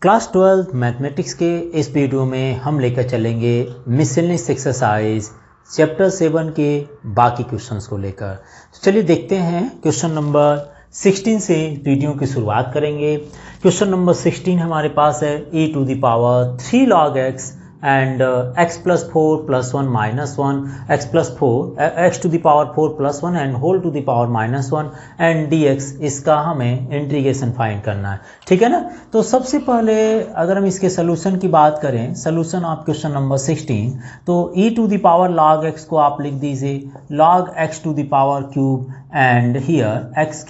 Class 12 mathematics के इस video में हम लेकर चलेंगे मिसलेनियस एक्सरसाइज चैप्टर 7 के बाकी क्वेश्चंस को लेकर। तो चलिए देखते हैं क्वेश्चन नंबर 16 से वीडियो की शुरुआत करेंगे। क्वेश्चन नंबर 16 हमारे पास है e to the power 3 log x and x plus 4 plus 1 minus 1 x to the power 4 plus 1 and whole to the power minus 1 and dx, इसका हमें इंटीग्रेशन फाइंड करना है। ठीक है ना। तो सबसे पहले अगर हम इसके सोल्यूशन की बात करें, सोल्यूशन ऑफ क्वेश्चन नंबर 16, तो e to the power log x को आप लिख दीजिए log x to the power cube and here x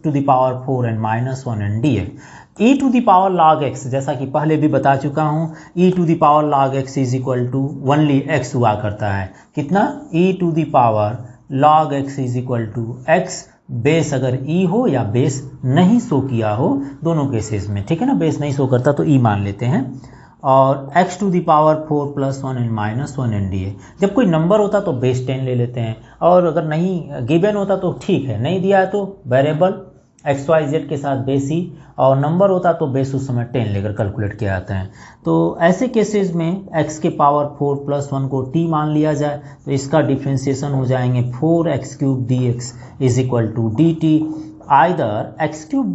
to the power 4 and minus 1 and dx। e to the power log x, जैसा कि पहले भी बता चुका हूँ, e to the power log x is equal to only x हुआ करता है। कितना? e to the power log x is equal to x, base अगर e हो या बेस नहीं शो किया हो, दोनों केसेस में। ठीक है ना, बेस नहीं शो करता तो e मान लेते हैं। और x to the power 4 plus 1 and minus 1 and dx। जब कोई नंबर होता तो बेस 10 ले लेते हैं, और अगर नहीं गिवन होता तो ठीक है, नहीं दिया है तो वेरिएबल एक्स वाई जेड के साथ बेस ही, और नंबर होता तो बेस उस समय 10 लेकर कैलकुलेट किया जाता है। तो ऐसे केसेस में x के पावर 4 प्लस 1 को t मान लिया जाए तो इसका डिफ्रेंसिएशन हो जाएंगे 4x cube dx is equal to dt, either x cube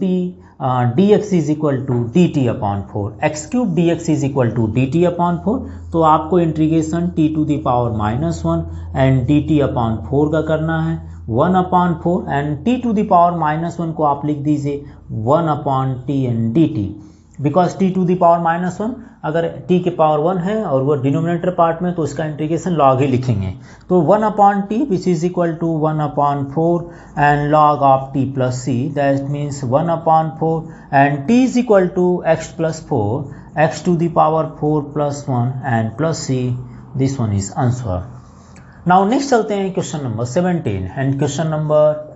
dx is equal to dt upon 4, x cube dx is equal to dt upon 4। तो आपको integration t to the power minus 1 and dt upon 4 का करना है, 1 upon 4 and t to the power minus 1 को आप लिख दीजिए 1 upon t and dt, because t to the power minus 1 अगर t के पावर 1 है और वो डिनोमिनेटर पार्ट में, तो इसका इंटीग्रेशन log ही लिखेंगे। तो 1 upon t which is equal to 1 upon 4 and log of t plus c, that means 1 upon 4 and t is equal to x plus 4 x to the power 4 plus 1 and plus c। This one is answer. Now next चलते हैं question number 17 and question number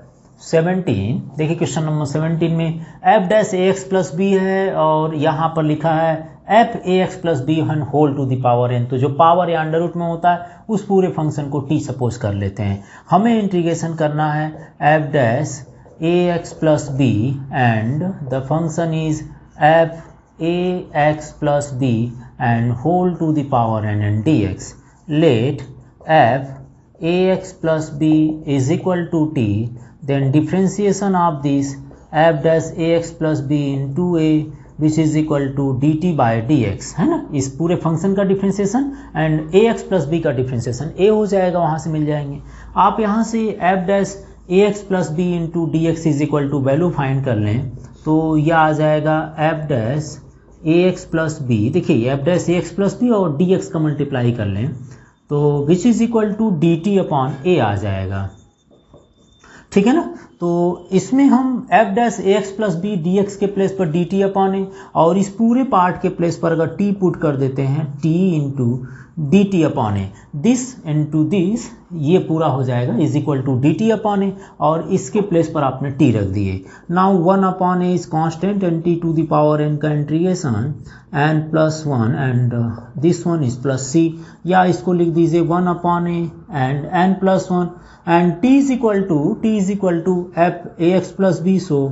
17, देखिए question number 17 में f dash ए x plus B है और यहाँ पर लिखा है f A x plus B whole to the power n। तो जो पावर या अंडर रूट में होता है उस पूरे फंक्शन को t सपोज कर लेते हैं। हमें इंटीग्रेशन करना है f dash A x plus B and the function is f A x plus B and whole to the power n and dx। Let f ax plus b is equal to t, then differentiation of this f dash ax plus b into a which is equal to dt by dx, है ना। इस पूरे function का differentiation and ax plus b का differentiation a हो जाएगा, वहाँ से मिल जाएंगे। आप यहाँ से f dash ax plus b into dx is equal to value find कर लें तो यह आ जाएगा f dash ax plus b, देखिए f dash ax plus b और dx का मल्टीप्लाई कर लें तो which is equal to d T upon a आ जाएगा। ठीक है ना। तो इसमें हम f डैश ए x plus b d x के प्लेस पर डी टी अपॉन ए, और इस पूरे पार्ट के प्लेस पर अगर t पुट कर देते हैं t into d T upon a, this into this, ये पूरा हो जाएगा is equal to d T upon a, और इसके प्लेस पर आपने t रख दिए। Now 1 upon a is constant and t to the power n का integration n plus 1 and this one is plus c, या इसको लिख दीजिए 1 upon a and n plus 1 and t is equal to f A x plus B, so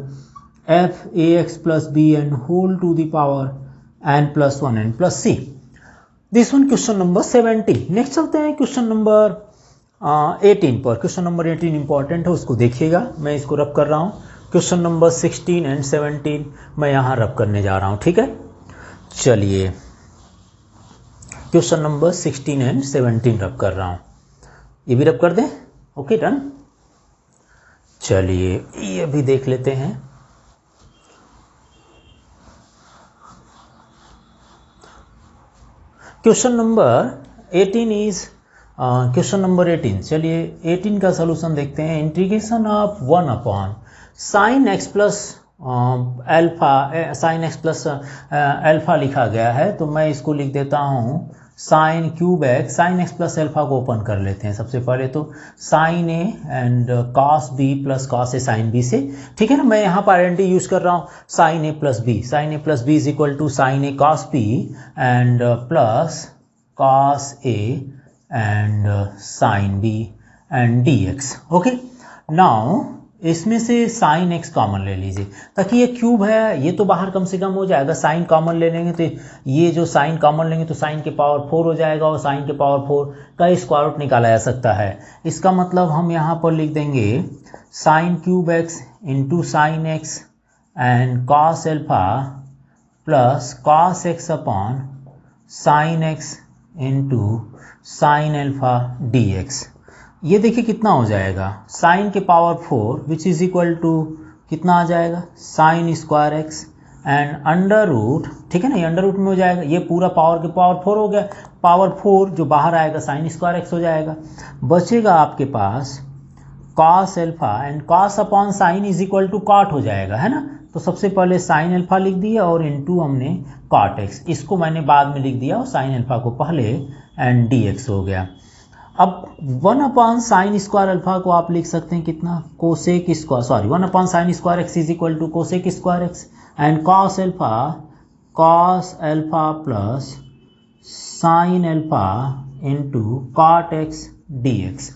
f A x plus B and whole to the power n plus 1 and plus c। This one question number 17। Next चलते हैं question number 18 पर। Question number 18 important है, उसको देखिएगा। मैं इसको रब कर रहा हूँ। क्वेश्चन नंबर 16 एंड 17 मैं यहाँ रब करने जा रहा हूँ। ठीक है, चलिए क्वेश्चन नंबर 16 एंड 17 रब कर रहा हूँ। ये भी रब कर दें। Okay, done. चलिए ये भी देख लेते हैं। Question number 18 is question number 18। चलिए 18 का सलूशन देखते हैं। Integration of 1 upon sine x plus alpha, sine x plus alpha लिखा गया है, तो मैं इसको लिख देता हूँ sine cube X. Sine x plus alpha को ओपन कर लेते हैं सबसे पहले, तो sine A and cos B plus cos A sine B से। ठीक है ना। मैं यहाँ पर आइडेंटिटी यूज कर रहा हूँ sine A plus B. Sine A plus B is equal to sine A cos B and plus cos A and sine B and D X. Okay, now इसमें से साइन एक्स कॉमन ले लीजिए, ताकि ये cube है ये तो बाहर कम से कम हो जाएगा। साइन कॉमन ले लेंगे तो ये जो साइन कॉमन लेंगे तो साइन के पावर 4 हो जाएगा, और साइन के पावर 4 का स्क्वायर रूट निकाला जा सकता है। इसका मतलब हम यहाँ पर लिख देंगे sine cube X into sine X and cos alpha plus cos X upon sine X into sine alpha D x. ये देखिए कितना हो जाएगा, साइन के power 4 which is equal to कितना आ जाएगा, sine square X and under root, ठीक है ना, ये अंडर रूट में हो जाएगा, ये पूरा पावर के पावर 4 हो गया, पावर 4 जो बाहर आएगा साइन स्क्वायर एक्स हो जाएगा। बचेगा आपके पास cos alpha and cos upon sine is equal to cot हो जाएगा, है ना। तो सबसे पहले साइन एल्फा लिख दिया और इनटू हमने कॉट एक्स, इसको मैंने बाद में लिख दिया और साइन एल्फा को पहले एंड डी एक्स हो गया। अब 1 अपॉन साइन स्क्वायर अल्फा को आप लिख सकते हैं कितना, cosec square, sorry 1 upon sine square X is equal to cosec square X and cos alpha plus sine alpha into cot X D X.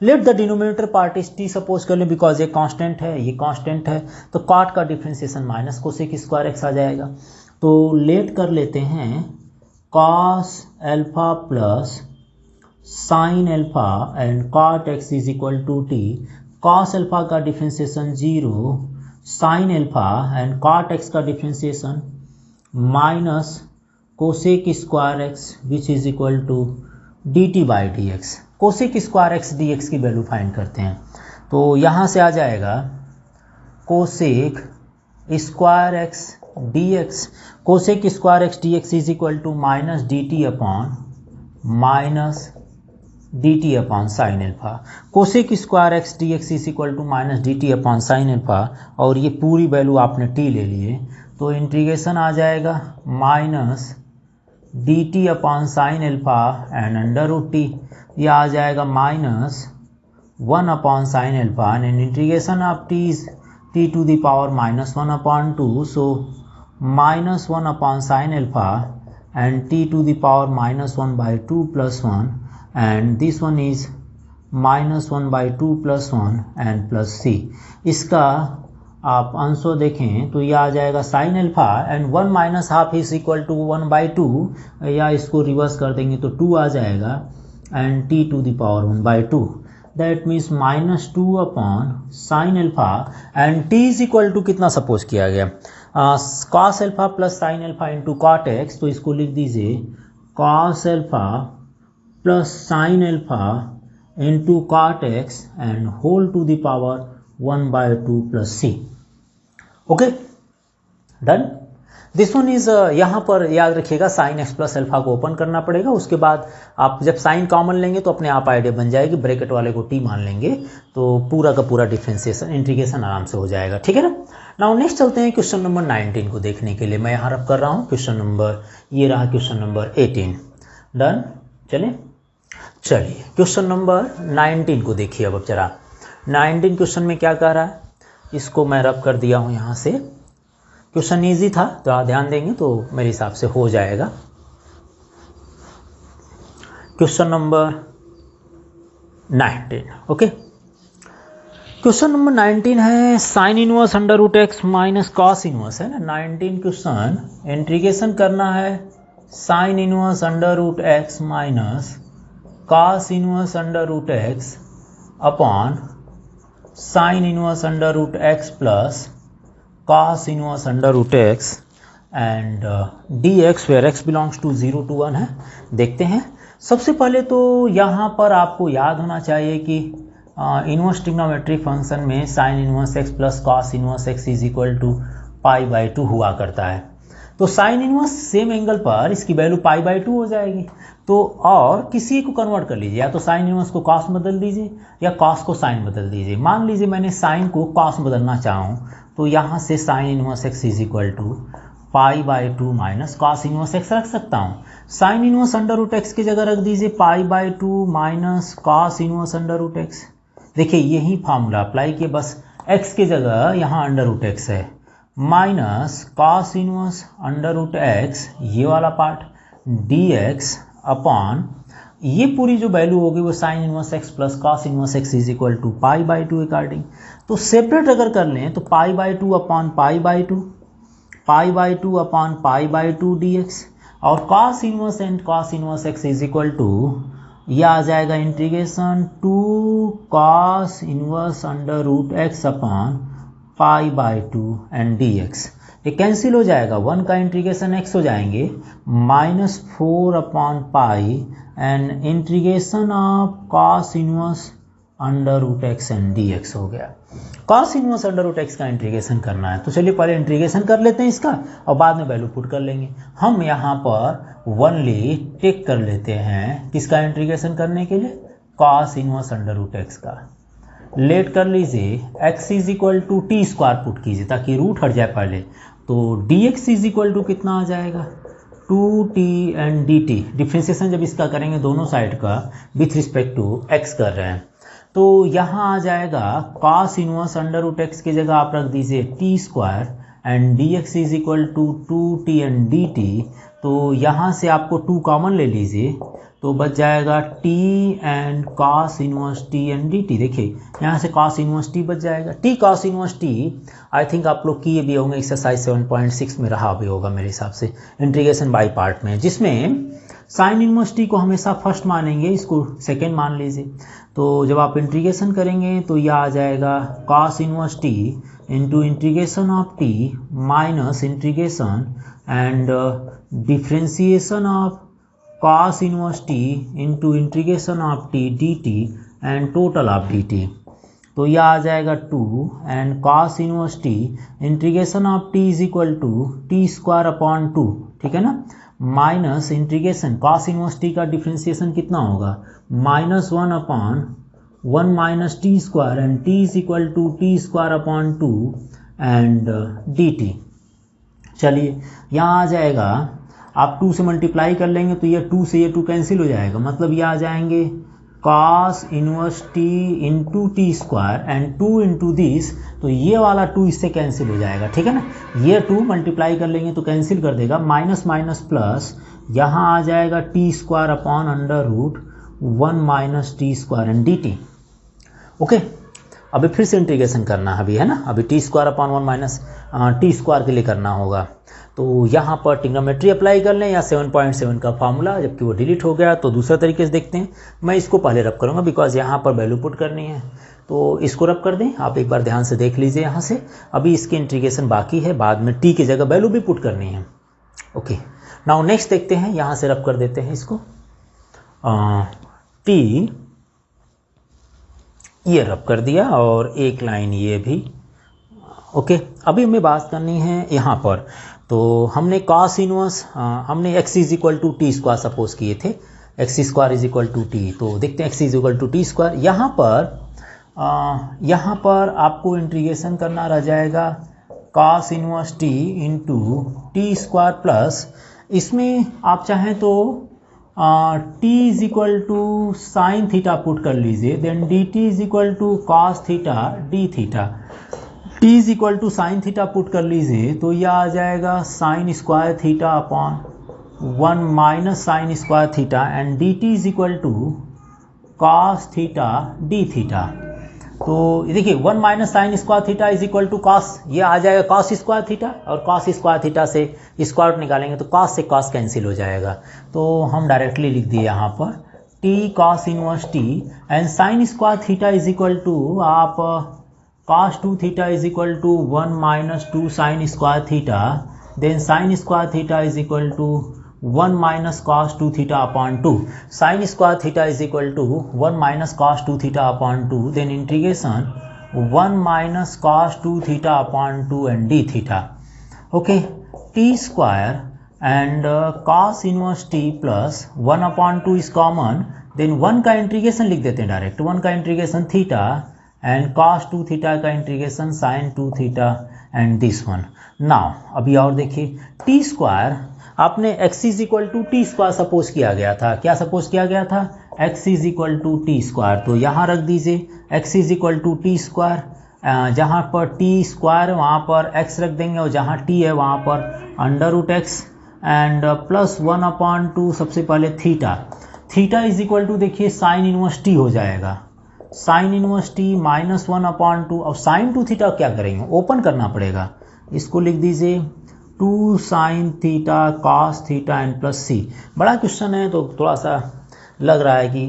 Let the denominator part is T suppose कर लें, because ये constant है, ये constant है, तो cot का differentiation minus cosec square x आ जाएगा। तो लेट कर लेते हैं cos alpha plus sine alpha and cot x is equal to t. Cos alpha का differentiation 0, sine alpha and cot x का differentiation minus cosec square x which is equal to d t by d x. Cosec square x D x की value find करते हैं, तो यहाँ से आ जाएगा cosec square x D x, cosec square x D x is equal to minus D T upon minus D T upon sine alpha. Cosec square x D x is equal to minus D T upon sine alpha, और ये पूरी value आपने T ले लिए, तो integration आ जाएगा minus D T upon sine alpha and under root T, यह आ जाएगा minus 1 upon sine alpha and integration of T is T to the power minus 1 upon 2, so minus 1 upon sine alpha and T to the power minus 1 by 2 plus 1 and this one is minus 1 by 2 plus 1 and plus c। इसका आप answer देखें तो यह आ जाएगा sine alpha and 1 minus half is equal to 1 by 2, या इसको reverse कर देंगे तो 2 आ जाएगा and T to the power 1 by 2, that means minus 2 upon sine alpha and t is equal to कितना सपोज किया गया, cos alpha plus sine alpha into cot x, तो इसको लिख दीजिए cos alpha plus sine alpha into cot x and whole to the power 1 by 2 plus c. Okay done. This one is, यहाँ पर याद रखिएगा साइन एक्स प्लस एल्फा को open करना पड़ेगा, उसके बाद आप जब साइन कॉमन लेंगे तो अपने आप आइडिया बन जाएगी, ब्रैकेट वाले को टी मान लेंगे तो पूरा का पूरा डिफ्रेंसिएशन इंटीग्रेशन आराम से हो जाएगा, ठीक है ना। नाउ नेक्स्ट चलते हैं क्वेश्चन नंबर 19 को देखने के लिए। मैं यहाँ रब कर रहा हूँ क्वेश्चन नंबर, ये रहा क्वेश्चन नंबर 18। डन, चलिए क्वेश्चन नंबर 19 को देखिए। अब जरा 19 क्वेश्चन में क्या कह रहा है, इसको मैं रब कर दिया हूँ यहाँ से। क्वेश्चन इजी था तो आप ध्यान देंगे तो मेरे हिसाब से हो जाएगा। Question number 19, okay. Question number 19 है sine inverse under root x minus cos inverse, है ना। 19 क्वेश्चन इंटीग्रेशन करना है sine inverse under root x minus cos inverse under root x upon sine inverse under root x plus cos inverse under root x and D x, where x belongs to 0 to 1 है। देखते हैं। सबसे पहले तो यहाँ पर आपको याद होना चाहिए कि इनवर्स ट्रिग्नोमेट्रिक फंक्शन में sine inverse x plus cos inverse x is equal to pi by 2 हुआ करता है। तो साइन इनवर्स सेम एंगल पर इसकी वैल्यू पाई बाई 2 हो जाएगी। तो और किसी को कन्वर्ट कर लीजिए, या तो साइन इनवर्स को कॉस बदल दीजिए या कॉस को साइन बदल दीजिए। मान लीजिए मैंने साइन को कॉस बदलना चाहूँ तो यहाँ से sine inverse x is equal to pi by 2 minus cos inverse x रख सकता हूँ। Sine inverse under root x की जगह रख दीजिए pi by 2 minus cos inverse under root x. देखिए यही फार्मूला अप्लाई किए, बस एक्स की जगह यहाँ अंडर रूट एक्स है, minus cos inverse under root x ये वाला पार्ट डी एक्स अपॉन ये पूरी जो वैल्यू होगी वो sine inverse x plus cos inverse x is equal to pi by two according. तो सेपरेट अगर कर लें तो pi by two upon pi by two, pi by two upon pi by two d x, और cos inverse and cos inverse x is equal to यह आ जाएगा integration two cos inverse under root x upon pi by two and D x. ये cancel हो जाएगा, one का integration x हो जाएंगे -4 upon pi and integration of cos inverse under root x and D x हो गया। Cos inverse under root x का integration करना है, तो चलिए पहले इंटीग्रेशन कर लेते हैं इसका और बाद में वैल्यू पुट कर लेंगे। हम यहाँ पर ओनली टेक कर लेते हैं किसका इंटीग्रेशन करने के लिए, cos inverse under root x का। लेट कर लीजिए x is equal to t square put कीजिए ताकि रूट हट जाए पहले। तो dx इज इक्वल टू कितना आ जाएगा, 2t एंड dt। डिफ्रेंसिएशन जब इसका करेंगे दोनों साइड का विथ रिस्पेक्ट टू x कर रहे हैं, तो यहाँ आ जाएगा cos inverse under root x की जगह आप रख दीजिए t square and dx is equal to 2t and dt। तो यहाँ से आपको 2 कॉमन ले लीजिए तो बच जाएगा t and cos inverse t and dt। देखिए यहाँ से cos इनवर्स t बच जाएगा, t cos inverse t I think आप लोग किए भी होंगे, एक्सरसाइज 7.6 में रहा भी होगा मेरे हिसाब से, इंटीग्रेशन बाय पार्ट में, जिसमें साइन इनवर्स t को हमेशा फर्स्ट मानेंगे, इसको सेकेंड मान लीजिए। तो जब आप इंटीग्रेशन करेंगे तो यह आ जाएगा cos inverse t into integration of t minus integration and differentiation of cos inverse t into integration of t dt and total of dt। तो यह आ जाएगा 2 and cos inverse t integration of t is equal to t square upon 2, ठीक है ना, minus integration cos inverse t का differentiation कितना होगा, -1 upon 1 minus t square and t is equal to t square upon 2 and dt। चलिए यहाँ आ जाएगा, आप 2 से मल्टीप्लाई कर लेंगे तो ये 2 से ये 2 कैंसिल हो जाएगा, मतलब ये आ जाएंगे cos inverse t into t square and 2 into this, तो ये वाला 2 इससे कैंसिल हो जाएगा, ठीक है ना। ये 2 मल्टीप्लाई कर लेंगे तो कैंसिल कर देगा, माइनस माइनस प्लस, यहाँ आ जाएगा t square upon under root 1 minus t square and d t. Okay, अभी फिर से इंटीग्रेशन करना है अभी, है ना, अभी T square upon 1 minus t square के लिए करना होगा। तो यहाँ पर ट्रिग्नोमेट्री अप्लाई कर लें या 7.7 का फार्मूला, जबकि वो डिलीट हो गया तो दूसरा तरीके से देखते हैं। मैं इसको पहले रब करूँगा बिकॉज यहाँ पर वैल्यू पुट करनी है, तो इसको रब कर दें। आप एक बार ध्यान से देख लीजिए यहाँ से, अभी इसकी इंटीग्रेशन बाकी है, बाद में टी की जगह वैल्यू भी पुट करनी है। ओके, नाउ नेक्स्ट देखते हैं, यहाँ से रब कर देते हैं इसको, टी ये रब कर दिया और एक लाइन ये भी। ओके, अभी हमें बात करनी है यहाँ पर, तो हमने cos इनवर्स हमने x is equal to t square suppose किए थे, x square is equal to t, तो देखते हैं x is equal to t square. यहाँ पर आपको इंटीग्रेशन करना रह जाएगा cos inverse t into t square plus, इसमें आप चाहें तो t is equal to sine theta put कर लीजिए, then dt is equal to cos theta d theta. t is equal to sine theta put कर लीजिए तो यह आ जाएगा sine square theta upon 1 minus sine square theta and dt is equal to cos theta d theta. तो देखिए 1 minus sine square theta is equal to cos, ये आ जाएगा कॉस स्क्वायर थीटा, और कॉस स्क्वायर थीटा से square निकालेंगे तो cos से कॉस कैंसिल हो जाएगा। तो हम डायरेक्टली लिख दिए यहाँ पर t cos inverse t and sine square theta is equal to आप cos 2 theta is equal to 1 minus 2 sine square theta, then sine square theta is equal to 1 minus cos 2 theta upon 2, sine square theta is equal to 1 minus cos 2 theta upon 2, then integration 1 minus cos 2 theta upon 2 and d theta. Okay, t square and cos inverse t plus 1 upon 2 is common, then 1 का integration लिख देते हैं direct, 1 का integration theta and cos 2 theta का integration sin 2 theta and this one. Now अभी और देखिए, t square आपने x is equal to t square suppose किया गया था, क्या सपोज किया गया था, x is equal to t square, तो यहाँ रख दीजिए x is equal to t square, जहाँ पर t स्क्वायर है वहाँ पर x रख देंगे और जहाँ t है वहाँ पर under root x and plus 1 upon 2 सबसे पहले theta. Theta is equal to देखिए साइन इनवर्स टी हो जाएगा, साइन इनवर्स टी -1/2। अब साइन टू थीटा क्या करेंगे, ओपन करना पड़ेगा, इसको लिख दीजिए 2 sine theta cos theta and plus c. बड़ा क्वेश्चन है तो थोड़ा सा लग रहा है कि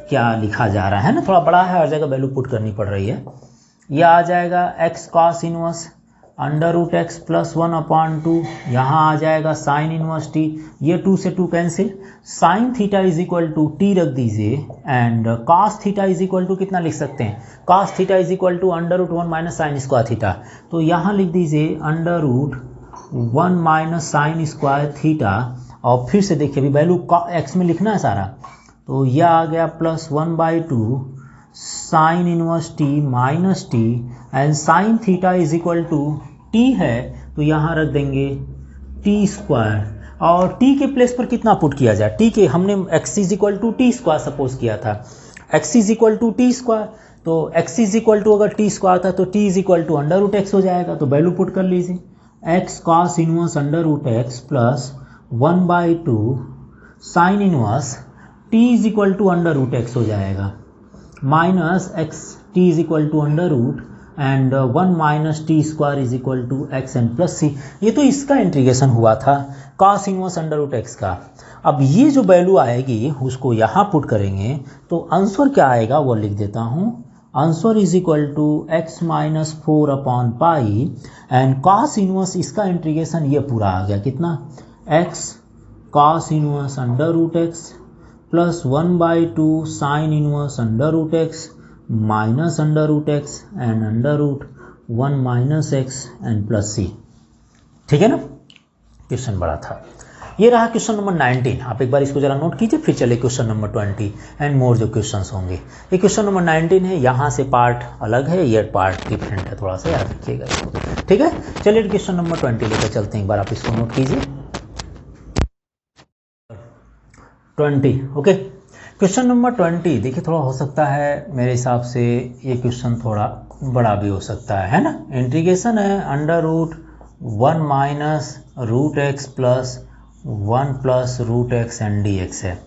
क्या लिखा जा रहा है ना, थोड़ा बड़ा है, हर जगह वैल्यू पुट करनी पड़ रही है। यह आ जाएगा x cos inverse √x plus 1/2, यहाँ आ जाएगा साइन इनवर्स टी, ये 2 से 2 cancel, sine theta is equal to t रख दीजिए and cos theta is equal to कितना लिख सकते हैं, cos theta is equal to √1 minus sine square theta. तो यहाँ लिख दीजिए √1 माइनस साइन स्क्वायर थीटा, और फिर से देखिए अभी वैल्यू एक्स में लिखना है सारा, तो यह आ गया +1/2 sine inverse t minus t and sine theta is equal to t है तो यहाँ रख देंगे टी स्क्वायर, और टी के प्लेस पर कितना पुट किया जाए, टी के हमने x is equal to t square suppose किया था, x is equal to t square, तो x इज इक्वल टू अगर टी स्क्वायर था तो t is equal to √x हो जाएगा, तो वैल्यू पुट कर लीजिए x cos inverse √x plus 1/2 sine inverse t is equal to √x हो जाएगा, minus x t is equal to √ and 1 minus t square is equal to x and plus c. ये तो इसका integration हुआ था cos inverse √x का। अब ये जो वैल्यू आएगी उसको यहाँ पुट करेंगे तो आंसर क्या आएगा वो लिख देता हूँ, answer is equal to x minus 4/π and cos inverse इसका इंटीग्रेशन ये पूरा आ गया कितना, x cos inverse √x plus 1/2 sine inverse √x minus √x and √1 minus x and plus c. ठीक है ना, क्वेश्चन बड़ा था। ये रहा क्वेश्चन नंबर 19। आप एक बार इसको जरा नोट कीजिए, फिर चले क्वेश्चन नंबर 20 एंड मोर जो क्वेश्चंस होंगे। ये क्वेश्चन नंबर 19 है, यहाँ से पार्ट अलग है, ये पार्ट डिफरेंट है, थोड़ा सा याद रखिएगा इसको। ठीक है, चलिए क्वेश्चन नंबर 20 लेकर चलते हैं, एक बार आप इसको नोट कीजिए 20। ओके, क्वेश्चन नंबर 20 देखिए, थोड़ा हो सकता है मेरे हिसाब से ये क्वेश्चन थोड़ा बड़ा भी हो सकता है ना। इंटीग्रेशन है √1 minus √x plus 1 plus √x and dx है।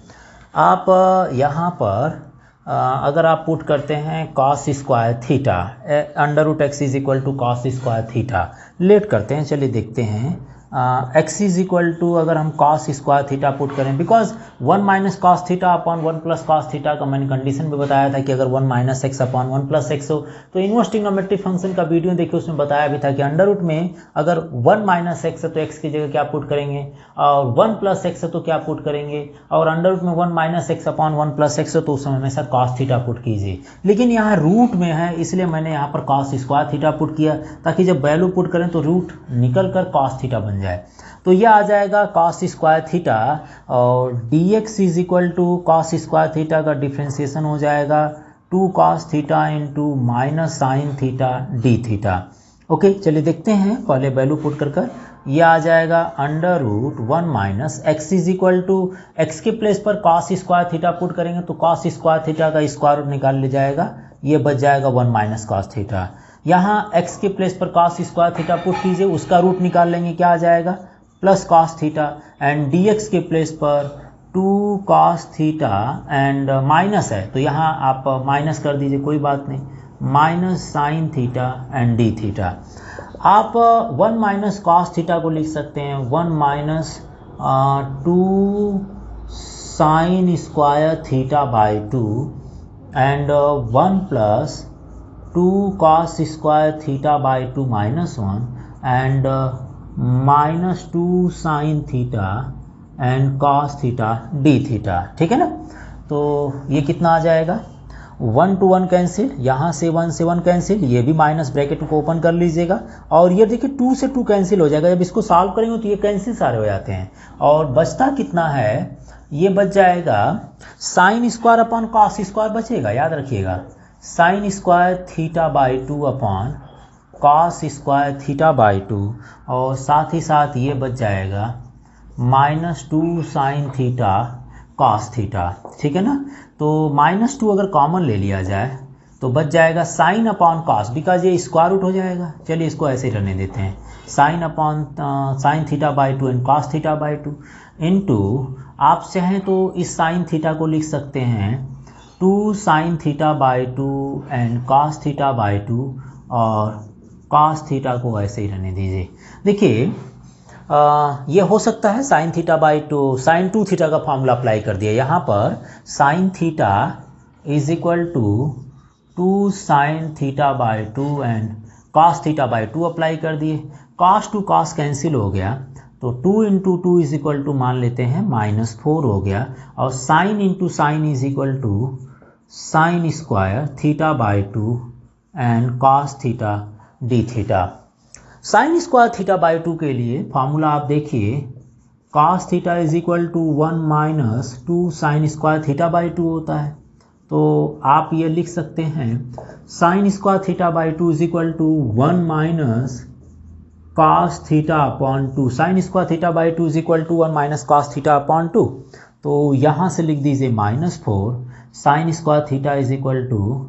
आप यहाँ पर अगर आप पुट करते हैं cos square theta, √x is equal to cos square theta let करते हैं, चलिए देखते हैं। x इज इक्वल टू अगर हम कॉस स्क्वायर थीटा पुट करें, because 1 minus cos theta upon 1 plus cos theta का मैंने कंडीशन में बताया था कि अगर 1 minus x upon 1 plus x हो तो इनवर्स ट्रिग्नोमेट्रिक फंक्शन का वीडियो देखिए, उसमें बताया भी था कि अंडर रूट में अगर 1 माइनस एक्स है तो एक्स की जगह क्या पुट करेंगे, और 1 प्लस एक्स है तो क्या पुट करेंगे, और अंडर रूट में 1 minus x upon 1 plus x हो तो उस समय हमेशा कॉस थीटा पुट कीजिए। लेकिन यहाँ रूट में है इसलिए मैंने यहाँ पर कॉस स्क्वायर थीटा पुट किया, ताकि जब वैल्यू पुट करें तो रूट निकल कर कॉस थीटा बन जाए। तो यह आ जाएगा कॉस स्क्वायर थीटा, और dx is equal to cos square theta का डिफ्रेंसिएशन हो जाएगा 2 cos theta into minus sine theta d theta. Okay, चलिए देखते हैं, पहले वैल्यू पुट कर यह आ जाएगा √1 minus x is equal to x के प्लेस पर कॉस स्क्वायर थीटा पुट करेंगे तो कॉस स्क्वायर थीटा का स्क्वायर रूट निकाल लिया जाएगा, ये बच जाएगा 1 माइनस कॉस थीटा। यहाँ x के प्लेस पर कॉस स्क्वायर थीटा पुट कीजिए, उसका रूट निकाल लेंगे, क्या आ जाएगा plus cos theta, and dx के प्लेस पर 2 कॉस थीटा एंड माइनस है तो यहाँ आप माइनस कर दीजिए, कोई बात नहीं, minus sine theta and d theta. आप 1 माइनस कॉस थीटा को लिख सकते हैं 1 minus 2 sine square theta by 2 and 1 plus 2 cos square theta by 2 minus 1 and minus 2 sine theta and cos theta d theta. ठीक है ना, तो ये कितना आ जाएगा, 1 to 1 कैंसिल, यहाँ से 1 से 1 कैंसिल, ये भी माइनस ब्रैकेट को ओपन कर लीजिएगा, और ये देखिए 2 से 2 कैंसिल हो जाएगा। जब इसको सॉल्व करेंगे तो ये कैंसिल सारे हो जाते हैं, और बचता कितना है, ये बच जाएगा sine square upon cos square बचेगा, याद रखिएगा, sign square theta by 2 upon cos square theta by 2, और साथ ही साथ ये बच जाएगा -2 साइन थीटा कॉस थीटा। ठीक है ना, तो -2 अगर कॉमन ले लिया जाए तो बच जाएगा साइन अपॉन कॉस, बिकॉज ये स्क्वायर रूट हो जाएगा। चलिए इसको ऐसे ही रहने देते हैं, sign theta by two and cos theta by two into, आप चाहें तो इस साइन थीटा को लिख सकते हैं 2 sine theta by two and cos theta by to, और कॉस थीटा को ऐसे ही रहने दीजिए। देखिए ये हो सकता है sine theta by two, sine 2 theta का फॉर्मूला अप्लाई कर दिया। यहाँ पर sine theta is equal to 2 sine theta by two and cos theta by two apply कर दिए। कॉस टू कॉस कैंसिल हो गया, तो 2 into two is equal to मान लेते हैं -4 हो गया, और sine into sine is equal to sine square theta by two and cos theta d theta. Sine square theta by two के लिए फार्मूला आप देखिए, cos theta is equal to 1 minus 2 sine square theta by two होता है। तो आप ये लिख सकते हैं sine square theta by two is equal to 1 minus cos theta upon 2, sine square theta by two is equal to 1 minus cos theta upon 2। तो यहाँ से लिख दीजिए -4 sine square theta is equal to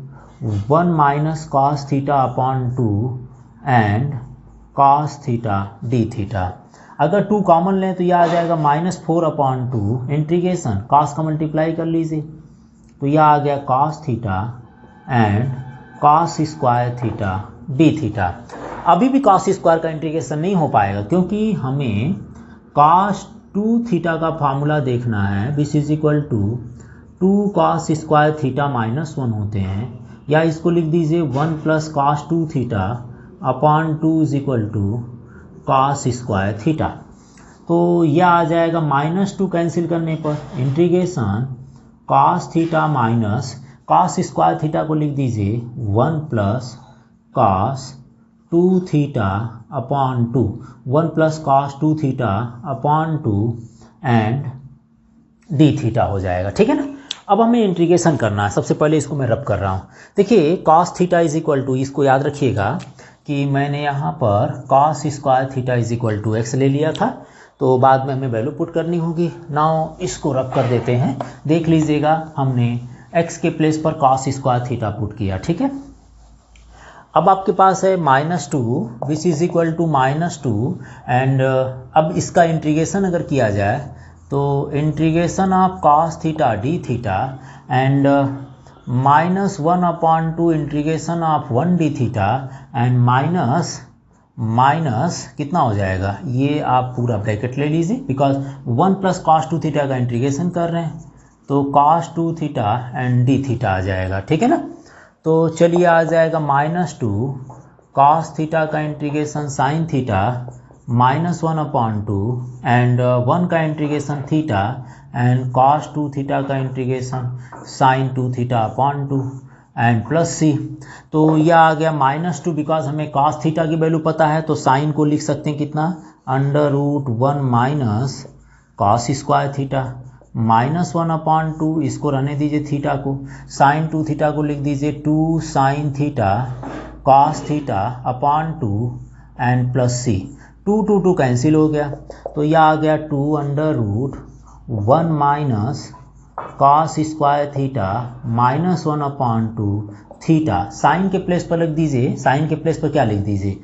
1 minus cos theta upon 2 and cos theta d theta. अगर 2 common लें तो यह आ जाएगा -4 अपॉन 2 इंटीग्रेशन कॉस का मल्टीप्लाई कर लीजिए, तो यह आ गया cos theta and cos square theta d theta. अभी भी कॉस स्क्वायर का इंटीग्रेशन नहीं हो पाएगा क्योंकि हमें कॉस 2 थीटा का फार्मूला देखना है, which is equal to 2 cos square theta -1 होते हैं, या इसको लिख दीजिए 1 plus cos 2 theta upon 2 is equal to cos square theta. तो यह आ जाएगा -2 कैंसिल करने पर integration cos theta minus cos square theta को लिख दीजिए 1 plus cos 2 theta upon 2, 1 plus cos 2 theta upon 2 and d theta हो जाएगा। ठीक है ना। अब हमें इंटीग्रेशन करना है। सबसे पहले इसको मैं रब कर रहा हूँ। देखिए cos theta is equal to, इसको याद रखिएगा कि मैंने यहाँ पर cos square theta is equal to x ले लिया था, तो बाद में हमें वैल्यू पुट करनी होगी। नाउ इसको रब कर देते हैं। देख लीजिएगा हमने एक्स के प्लेस पर कॉस स्क्वायर थीटा पुट किया। ठीक है। अब आपके पास है -2 which is equal to -2 and अब इसका इंटीग्रेशन अगर किया जाए तो integration of cos theta d theta and -1 upon 2 integration of 1 d theta and minus कितना हो जाएगा, ये आप पूरा ब्रैकेट ले लीजिए बिकॉज 1 प्लस कॉस 2 थीटा का इंटीग्रेशन कर रहे हैं, तो cos 2 theta and d theta आ जाएगा। ठीक है ना। तो चलिए आ जाएगा -2 कॉस थीटा का integration sine theta -1 upon 2 and 1 का integration theta and cos 2 theta का integration sine 2 theta upon 2 and plus c. तो यह आ गया -2 बिकॉज हमें कॉस थीटा की वैल्यू पता है, तो साइन को लिख सकते हैं कितना, √1 minus cos square theta -1 upon 2, इसको रहने दीजिए थीटा को, साइन 2 थीटा को लिख दीजिए 2 sine theta cos theta upon 2 and plus c. 2 cancel हो गया, तो यह आ गया 2√1 minus cos square theta -1 upon 2 theta. Sine के प्लेस पर लिख दीजिए, साइन के प्लेस पर क्या लिख दीजिए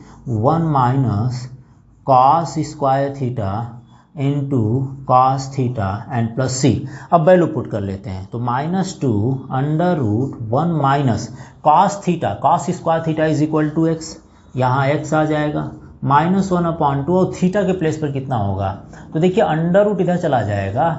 1 minus cos square theta into cos theta and plus c. अब वैल्यू पुट कर लेते हैं, तो -2 √1 minus cos theta, cos square theta is equal to x, यहाँ एक्स आ जाएगा, -1 अपॉन 2 और थीटा के प्लेस पर कितना होगा, तो देखिए अंडर रूट इधर चला जाएगा,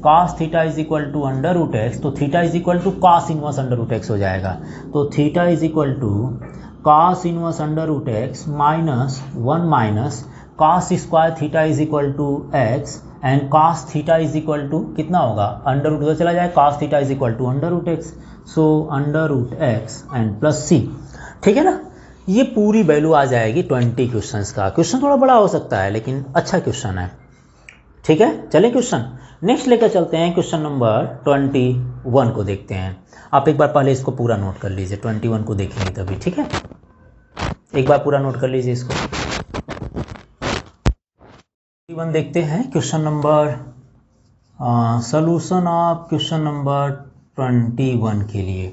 cos theta is equal to √x, तो theta is equal to cos inverse √x हो जाएगा। तो theta is equal to cos inverse √x minus 1 minus cos square theta is equal to x and cos theta is equal to कितना होगा, under root उधर चला जाए, cos theta is equal to √x, so √x and plus c. ठीक है ना। ये पूरी वैल्यू आ जाएगी 20 क्वेश्चंस का। क्वेश्चन थोड़ा बड़ा हो सकता है लेकिन अच्छा क्वेश्चन है। ठीक है। चलिए क्वेश्चन नेक्स्ट लेकर चलते हैं। क्वेश्चन नंबर 21 को देखते हैं। आप एक बार पहले इसको पूरा नोट कर लीजिए, 21 को देखेंगे तभी। ठीक है। एक बार पूरा नोट कर लीजिए इसको। 21 देखते हैं। Question number solution of question number 21 के लिए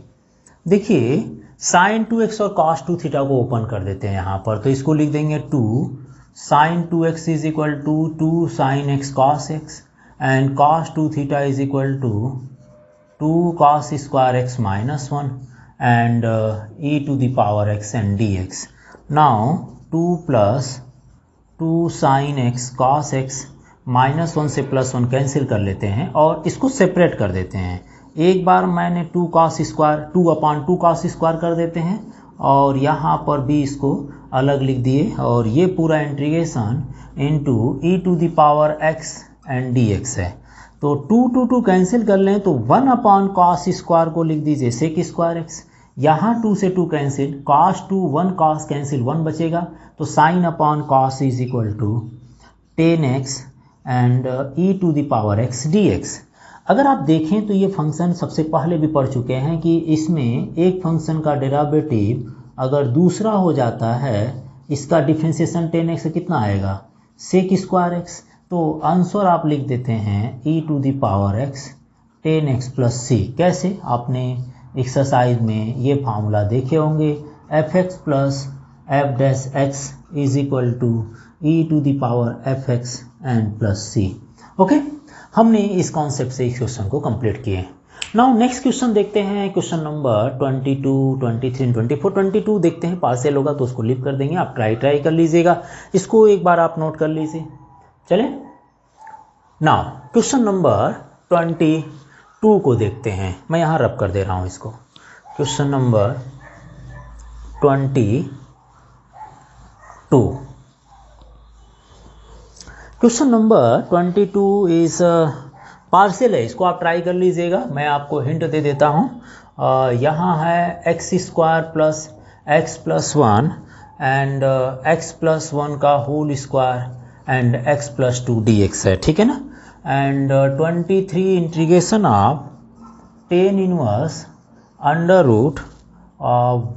देखिए sin 2x और cos 2 थीटा को ओपन कर देते हैं यहाँ पर, तो इसको लिख देंगे 2 sine 2x is equal to 2 sine x cos x and cos 2 theta is equal to 2 cos square x minus 1 and e to the power x and dx. Now 2 plus 2 sine x cos x minus 1 से plus 1 cancel कर लेते हैं और इसको separate कर देते हैं. एक बार मैंने 2 cos स्क्वायर 2 अपान 2 cos स्क्वायर कर देते हैं और यहाँ पर भी इसको अलग लिख दिए और ये पूरा integration into e to the power x and dx है. तो 2 कैंसिल कर लें तो 1 अपान cos स्क्वायर को लिख दीजिए सेक स्क्वायर x. यहाँ 2 से 2 कैंसिल, cos 2 1 cos कैंसिल 1 बचेगा तो sine upon cos is equal to 10x and e to the power x dx. अगर आप देखें तो ये फंक्शन सबसे पहले भी पढ़ चुके हैं कि इसमें एक फंक्शन का डेरिवेटिव अगर दूसरा हो जाता है इसका डिफरेंशिएशन 10x कितना आएगा सेक स्क्वायर x. तो आंसर आप लिख देते हैं e to the power x 10x plus c. कैसे? आपने एक्सरसाइज में ये फार्मूला देखे होंगे fx plus f dash x is equal to e to the power fx and plus c. Okay, हमने इस कॉन्सेप्ट से इस क्वेश्चन को कंप्लीट किए. नाउ नेक्स्ट क्वेश्चन देखते हैं. Question number 22, 23, 24. 22 देखते हैं, पार्शियल होगा तो उसको लीव कर देंगे. आप ट्राई कर लीजिएगा, इसको एक बार आप नोट कर लीजिए. चले नाउ क्वेश्चन नंबर 22 को देखते हैं. मैं यहाँ रब कर दे रहा हूँ इसको. Question number 22. Question number 22 is partial है, इसको आप ट्राई कर लीजिएगा. मैं आपको हिंट दे देता हूँ. यहाँ है x square plus x plus 1 and x plus 1 का whole square and x plus 2 dx है, ठीक है ना. And 23 integration of 10 inverse under root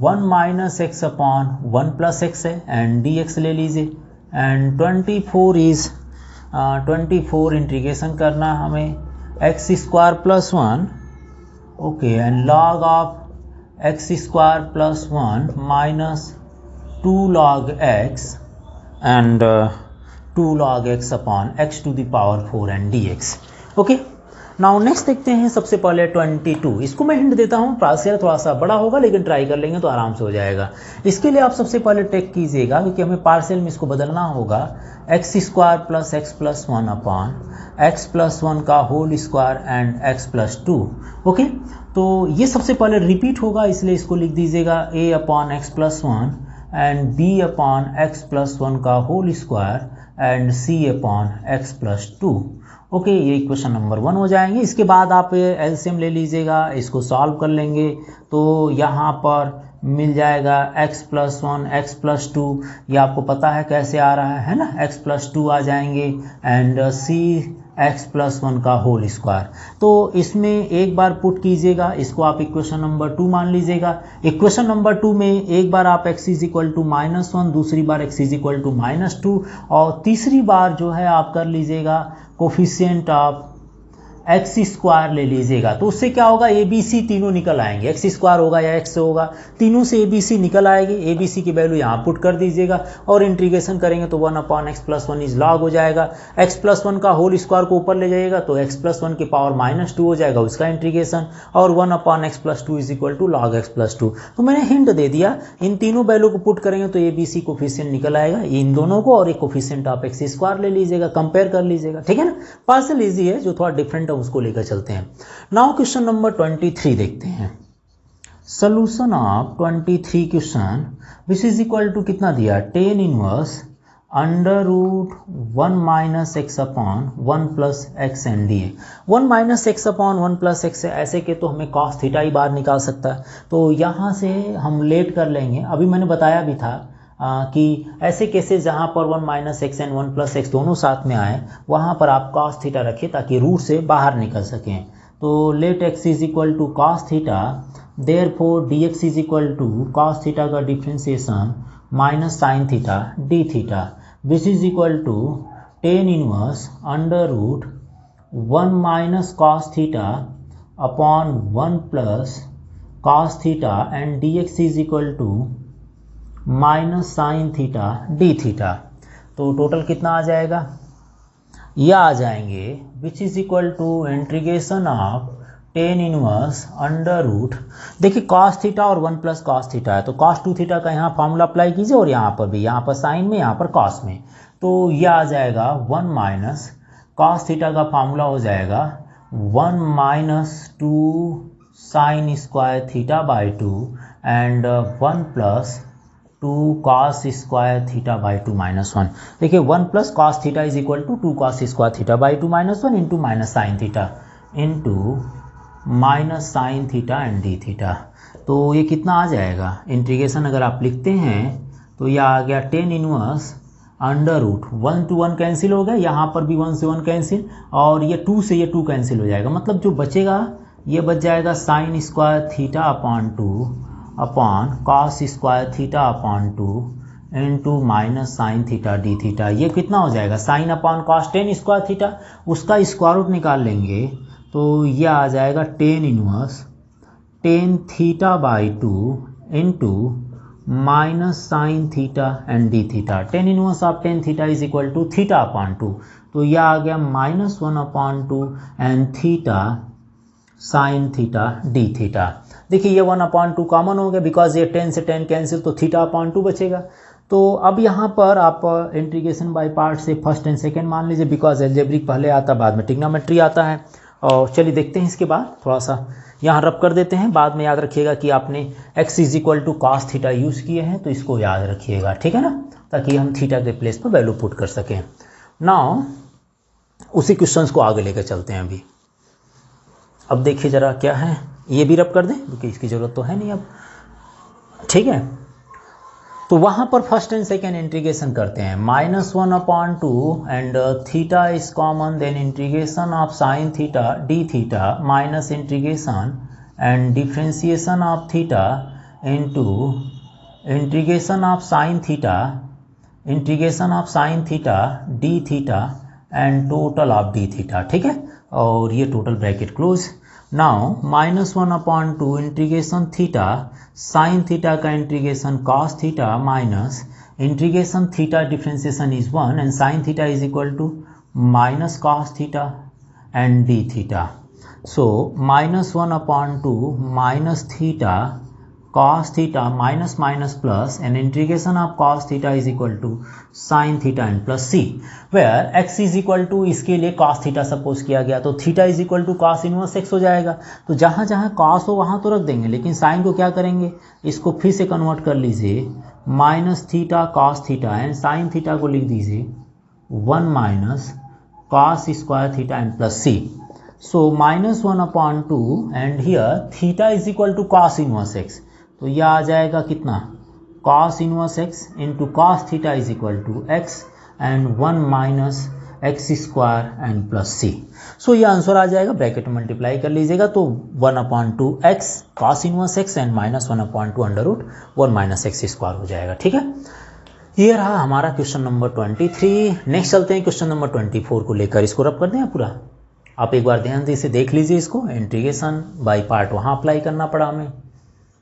1 minus x upon 1 plus x है एंड dx ले लीजिए. एंड 24 इज 24 इंटीग्रेशन करना हमें x square plus 1 okay and log of x square plus 1 minus 2 log x and 2 log x upon x to the power 4 and dx. Okay, now next देखते हैं. सबसे पहले 22, इसको मैं हिंट देता हूँ. पार्शियल थोड़ा सा बड़ा होगा लेकिन ट्राई कर लेंगे तो आराम से हो जाएगा. इसके लिए आप सबसे पहले टेक कीजिएगा क्योंकि हमें पार्शियल में इसको बदलना होगा. X square plus x plus 1 upon x plus 1 का whole square and x plus 2. Okay, तो ये सबसे पहले रिपीट होगा इसलिए इसको लिख दीजिएगा a upon x plus 1 and b upon x plus 1 का whole square and c upon x plus 2. Okay, ये इक्वेशन नंबर 1 हो जाएंगे. इसके बाद आप एलसीएम ले लीजिएगा, इसको सॉल्व कर लेंगे तो यहाँ पर मिल जाएगा x प्लस 1 x प्लस 2. ये आपको पता है कैसे आ रहा है ना, x प्लस 2 आ जाएंगे एंड c x प्लस 1 का होल स्क्वायर. तो इसमें एक बार पुट कीजिएगा, इसको आप इक्वेशन नंबर 2 मान लीजिएगा. इक्वेशन नंबर 2 में एक बार आप x इज इक्वल टू -1, दूसरी बार x इज इक्वल टू -2 और तीसरी बार जो है आप कर लीजिएगा कोफिशिएंट ऑफ एक्स स्क्वायर ले लीजिएगा. तो उससे क्या होगा, ए बी सी तीनों निकल आएंगे. एक्स स्क्वायर होगा या एक्स होगा, तीनों से ए बी सी निकल आएगी. ए बी सी की वैल्यू यहाँ पुट कर दीजिएगा और इंटीग्रेशन करेंगे तो 1 upon x plus 1 is log हो जाएगा. एक्स प्लस 1 का होल स्क्वायर को ऊपर ले जाइएगा तो एक्स प्लस 1 की पावर -2 हो जाएगा उसका इंटीग्रेशन और 1 upon x plus 2 is equal to log x plus 2. तो मैंने हिंट दे दिया, इन तीनों वैल्यू को पुट करेंगे तो ए बी सी कोफिशिएंट निकल आएगा इन दोनों को और एक कोफिशिएंट ऑफ एक्स स्क्वायर ले लीजिएगा, कंपेयर कर लीजिएगा, ठीक है ना. पार्शियल इजी है, जो थोड़ा डिफरेंट है उसको लेकर चलते हैं. नाउ क्वेश्चन नंबर 23 देखते हैं. Solution of 23 question which is equal to कितना दिया 10 inverse under root 1 minus x upon 1 plus x and d. 1 minus x upon 1 plus x ऐसे के तो हमें कॉस थीटा ही बाहर निकाल सकता है. तो यहाँ से हम लेट कर लेंगे. अभी मैंने बताया भी था कि ऐसे केसेस जहाँ पर 1 minus x and 1 plus x दोनों साथ में आए वहाँ पर आप कॉस थीटा रखिए ताकि रूट से बाहर निकल सकें. तो let x is equal to cos theta, therefore d x is equal to cos theta का differentiation minus sine theta d theta which is equal to 10 inverse under root 1 minus cos theta upon 1 plus cos theta and D x is equal to minus sine theta d theta. तो total कितना आ जाएगा, यह आ जाएंगे which is equal to integration of tan inverse under root, देखिए cos theta और 1 plus cos theta है, तो कॉस 2 थीटा का यहाँ फॉर्मूला अप्लाई कीजिए और यहाँ पर भी, यहाँ पर साइन में, यहाँ पर कॉस में, तो यह आ जाएगा 1 माइनस कॉस थीटा का फार्मूला हो जाएगा 1 minus 2 sine square theta by 2 and 1 plus 2 cos square theta by 2 minus 1। देखिए 1 plus cos theta is equal to 2 cos square theta by 2 minus 1 into minus sine theta into minus sine theta and d theta. तो ये कितना आ जाएगा, integration अगर आप लिखते हैं तो यह आ गया 10 inverse under root 1 to 1 cancel हो गया, यहाँ पर भी 1 से 1 कैंसिल, और ये 2 से ये 2 कैंसिल हो जाएगा, मतलब जो बचेगा ये बच जाएगा sine square theta upon 2 upon cos square theta upon 2 into minus sine theta d theta. ये कितना हो जाएगा, sine upon cos 10 square theta, उसका स्क्वायर रूट निकाल लेंगे तो यह आ जाएगा 10 inverse 10 theta by 2 into minus sine theta and d theta. 10 inverse of 10 theta is equal to theta upon 2, तो यह आ गया minus 1 upon 2 and theta sine theta d theta. देखिए ये 1 अपॉन 2 कॉमन हो गया बिकॉज ये 10 से 10 कैंसिल, तो थीटा अपॉन 2 बचेगा। तो अब यहाँ पर आप इंटीग्रेशन बाय पार्ट से फर्स्ट एंड सेकेंड मान लीजिए, बिकॉज एल्जेब्रिक पहले आता बाद में ट्रिग्नोमेट्री आता है। और चलिए देखते हैं इसके बाद, थोड़ा सा यहाँ रब कर देते हैं, बाद में याद रखिएगा कि आपने x is equal to cos theta use किए हैं, तो इसको याद रखिएगा, ठीक है ना, ताकि हम थीटा के प्लेस पर वैल्यू पुट कर सकें। नाउ उसी क्वेश्चंस को आगे लेकर चलते हैं अभी। अब देखिए ज़रा क्या है, ये भी रब कर दें क्योंकि इसकी ज़रूरत तो है नहीं अब, ठीक है। तो वहाँ पर फर्स्ट एंड सेकेंड इंटीग्रेशन करते हैं, -1 upon 2 and theta is common, then integration of sine theta d theta minus integration and differentiation of theta into integration of sine theta d theta and total of d theta, ठीक है। और ये total bracket close. Now -1 upon 2 integration theta sine theta का integration cos theta minus integration theta differentiation is 1 and sine theta is equal to minus cos theta and d theta. So -1 upon 2 minus theta cos theta minus minus plus and integration of cos theta is equal to sin theta and plus c, where x is equal to, इसके लिए cos theta suppose किया गया तो theta is equal to cos inverse x हो जाएगा। तो जहाँ जहाँ cos हो वहाँ तो रख देंगे, लेकिन sin को क्या करेंगे, इसको फिर से कन्वर्ट कर लीजिए, minus theta cos theta and sin theta को लिख दीजिए 1 minus cos square theta and plus c। So -1 upon 2 and here theta is equal to cos inverse x, तो यह आ जाएगा कितना, cos inverse x into cos theta is equal to x and 1 minus x square and plus c। So यह answer आ जाएगा, bracket में multiply कर लीजिएगा तो 1 upon 2 x cos inverse x and -1 upon 2 under root 1 minus x square हो जाएगा, ठीक है। ये रहा हमारा क्वेश्चन नंबर 23। नेक्स्ट चलते हैं क्वेश्चन नंबर 24 को लेकर, इसको रब कर दें पूरा, आप एक बार ध्यान से देख लीजिए इसको, इंटीग्रेशन बाय पार्ट वहाँ अप्लाई करना पड़ा हमें।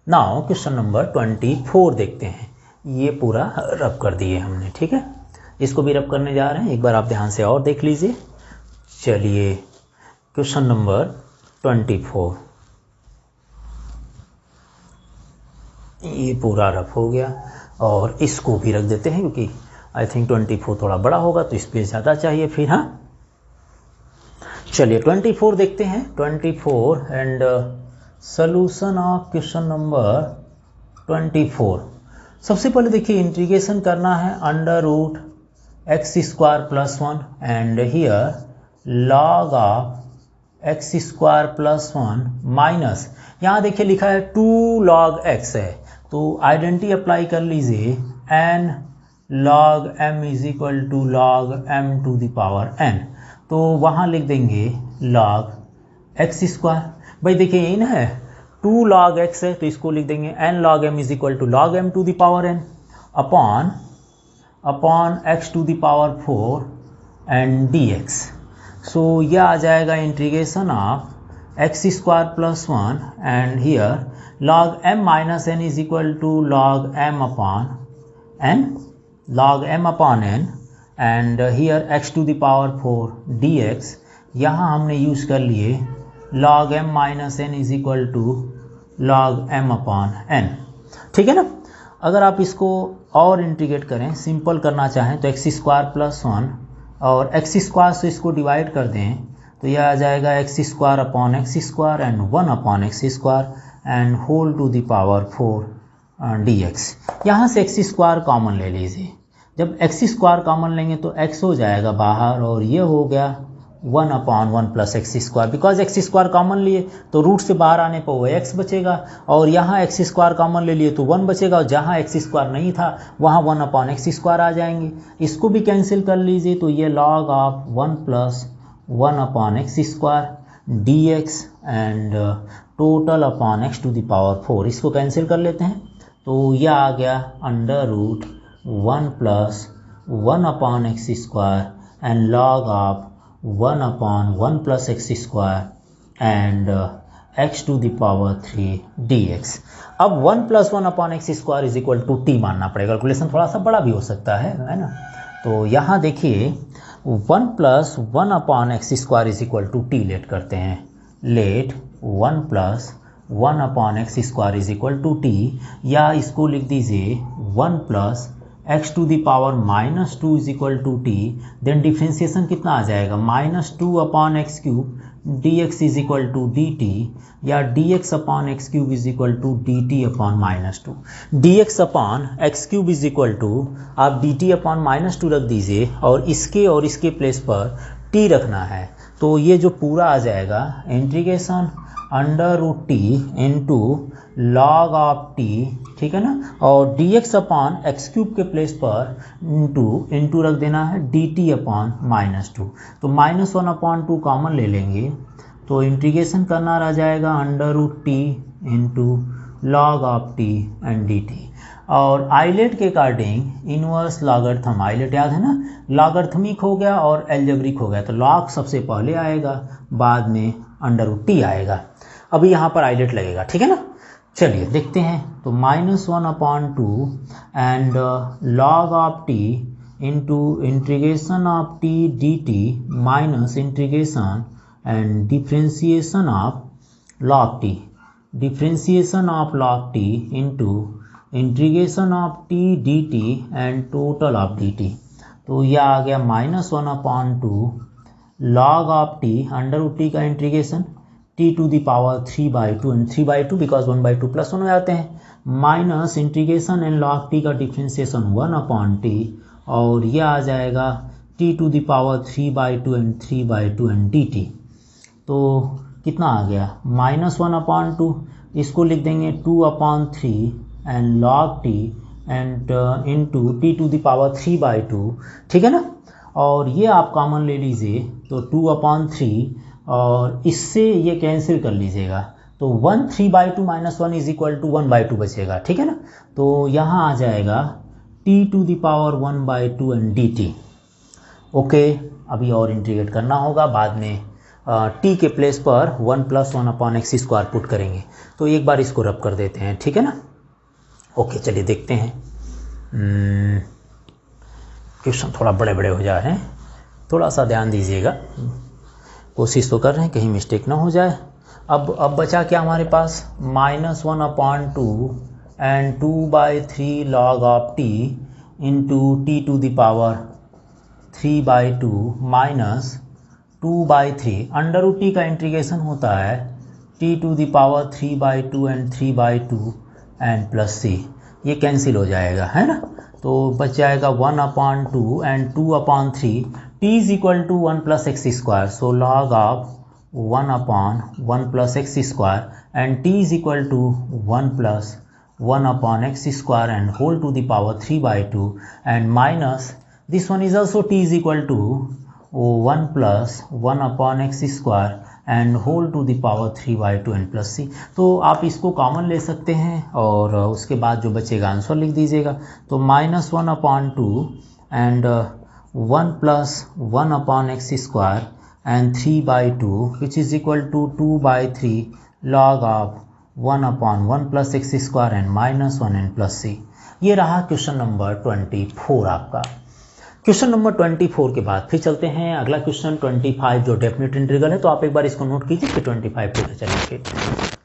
नाउ क्वेश्चन नंबर 24 देखते हैं, ये पूरा रब कर दिए हमने, ठीक है। इसको भी रब करने जा रहे हैं, एक बार आप ध्यान से और देख लीजिए। चलिए क्वेश्चन नंबर 24, ये पूरा रब हो गया और इसको भी रख देते हैं क्योंकि आई थिंक 24 थोड़ा बड़ा होगा तो स्पेस ज़्यादा चाहिए फिर। हाँ चलिए 24 देखते हैं, 24 and solution of question number 24। सबसे पहले देखिए इंटीग्रेशन करना है under root x square plus 1 and here log of x square plus 1 minus, यहाँ देखिए लिखा है 2 लॉग x है, तो आइडेंटिटी अप्लाई कर लीजिए n log m is equal to log m to the power n, तो वहाँ लिख देंगे log x स्क्वायर। भाई देखिए इन है 2 log x है तो इसको लिख देंगे n log m is equal to log m to the power n upon x to the power 4 and dx। So यह आ जाएगा integration of x square plus 1 and here log m minus n is equal to log m upon n and here x to the power 4 dx, यहाँ हमने use कर लिए log m minus n is equal to log m upon n। ठीक है ना। अगर आप इसको और इंटीग्रेट करें, सिंपल करना चाहें तो x स्क्वायर प्लस 1 और x स्क्वायर से इसको डिवाइड कर दें तो यह आ जाएगा x square upon x square and 1 upon x square and whole to the power 4 dx। यहाँ से x स्क्वायर कॉमन ले लीजिए। जब x स्क्वायर कॉमन लेंगे तो x हो जाएगा बाहर और ये हो गया 1 upon 1 plus x square. Because x square common लिए तो रूट से बाहर आने पर वो x बचेगा और यहाँ एक्स स्क्वायर कॉमन ले लिए तो 1 बचेगा और जहाँ एक्स स्क्वायर नहीं था वहाँ 1 अपॉन एक्स स्क्वायर आ जाएंगे। इसको भी कैंसिल कर लीजिए तो ये log of 1 plus 1 upon x square dx and total upon x to the power 4। इसको कैंसिल कर लेते हैं तो यह आ गया under root 1 plus 1 upon x square and log of 1 upon 1 plus x square and x to the power 3 dx। अब 1 plus 1 upon x square is equal to t मानना पड़ेगा। कैलकुलेशन थोड़ा सा बड़ा भी हो सकता है ना। तो यहाँ देखिए 1 plus 1 upon x square is equal to t let करते हैं। Let 1 plus 1 upon x square is equal to t, या इसको लिख दीजिए 1 plus x to the power minus 2 is equal to t. Then differentiation कितना आ जाएगा -2 अपॉन x cube dx is equal to d t, या dx upon x cube is equal to d T upon -2। dx upon x cube is equal to आप dt upon -2 रख दीजिए और इसके प्लेस पर t रखना है। तो ये जो पूरा आ जाएगा integration under root t into log of t, ठीक है ना। और dx अपॉन एक्स क्यूब के प्लेस पर इंटू रख देना है dt अपॉन -2। तो -1 अपॉन 2 कॉमन ले लेंगे तो इंटीग्रेशन करना रह जाएगा under root t into log of t and dt। और आइलेट के अकॉर्डिंग इनवर्स लॉगरिथम, आइलेट याद है ना, लॉगरिथमिक हो गया और एल्जेब्रिक हो गया तो लॉग सबसे पहले आएगा बाद में अंडर रूट टी आएगा। अभी यहाँ पर आइलेट लगेगा, ठीक है ना। चलिए देखते हैं तो -1 upon 2 and log of t into integration of t d t minus integration and differentiation of log t, differentiation of log t into integration of t d t and total of d t. तो यह आ गया -1 upon 2 log of t under root t का integration t to the power 3/2 and 3/2 because 1/2 plus 1 हो जाते हैं minus integration and log t का differentiation 1 upon t और यह आ जाएगा t to the power 3/2 and 3/2 and dt। तो कितना आ गया -1 अपॉन 2, इसको लिख देंगे 2 upon 3 and log t and into t to the power 3/2, ठीक है ना। और ये आप कॉमन ले लीजिए तो 2 अपॉन 3 और इससे ये कैंसिल कर लीजिएगा तो 1 3/2 माइनस 1 इज इक्वल टू 1/2 बचेगा, ठीक है ना। तो यहाँ आ जाएगा t to the power 1/2 and dt। Okay, अभी और इंटीग्रेट करना होगा, बाद में t के प्लेस पर 1 plus 1 upon x square put करेंगे। तो एक बार इसको रब कर देते हैं, ठीक है ना। ओके चलिए देखते हैं। क्वेश्चन थोड़ा बड़े बड़े हो जा रहे हैं, थोड़ा सा ध्यान दीजिएगा। कोशिश तो कर रहे हैं कहीं मिस्टेक ना हो जाए। अब बचा क्या हमारे पास -1 upon 2 and 2/3 log of t into t to the power 3/2 minus 2/3 under root t का इंटीग्रेशन होता है t to the power 3/2 and 3/2 and plus c. ये कैंसिल हो जाएगा, है ना। तो बच जाएगा 1 upon 2 and 2 upon 3 t is equal to 1 plus x square. So log of 1 upon 1 plus x square and t is equal to 1 plus 1 upon x square and whole to the power 3/2 and minus this one is also t is equal to 1 plus 1 upon x square and whole to the power 3/2 and plus c. तो आप इसको common ले सकते हैं और उसके बाद जो बचेगा आंसर लिख दीजिएगा। तो -1 upon 2 and 1 plus 1 upon x square and 3/2 which is equal to 2/3 log of 1 upon 1 plus x square and -1 and plus c. ये रहा क्वेश्चन नंबर 24 आपका। क्वेश्चन नंबर 24 के बाद फिर चलते हैं अगला क्वेश्चन 25 जो डेफिनेट इंटीग्रल है। तो आप एक बार इसको नोट कीजिए कि 25 पे चलेंगे,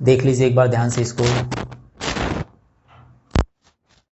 देख लीजिए एक बार ध्यान से इसको।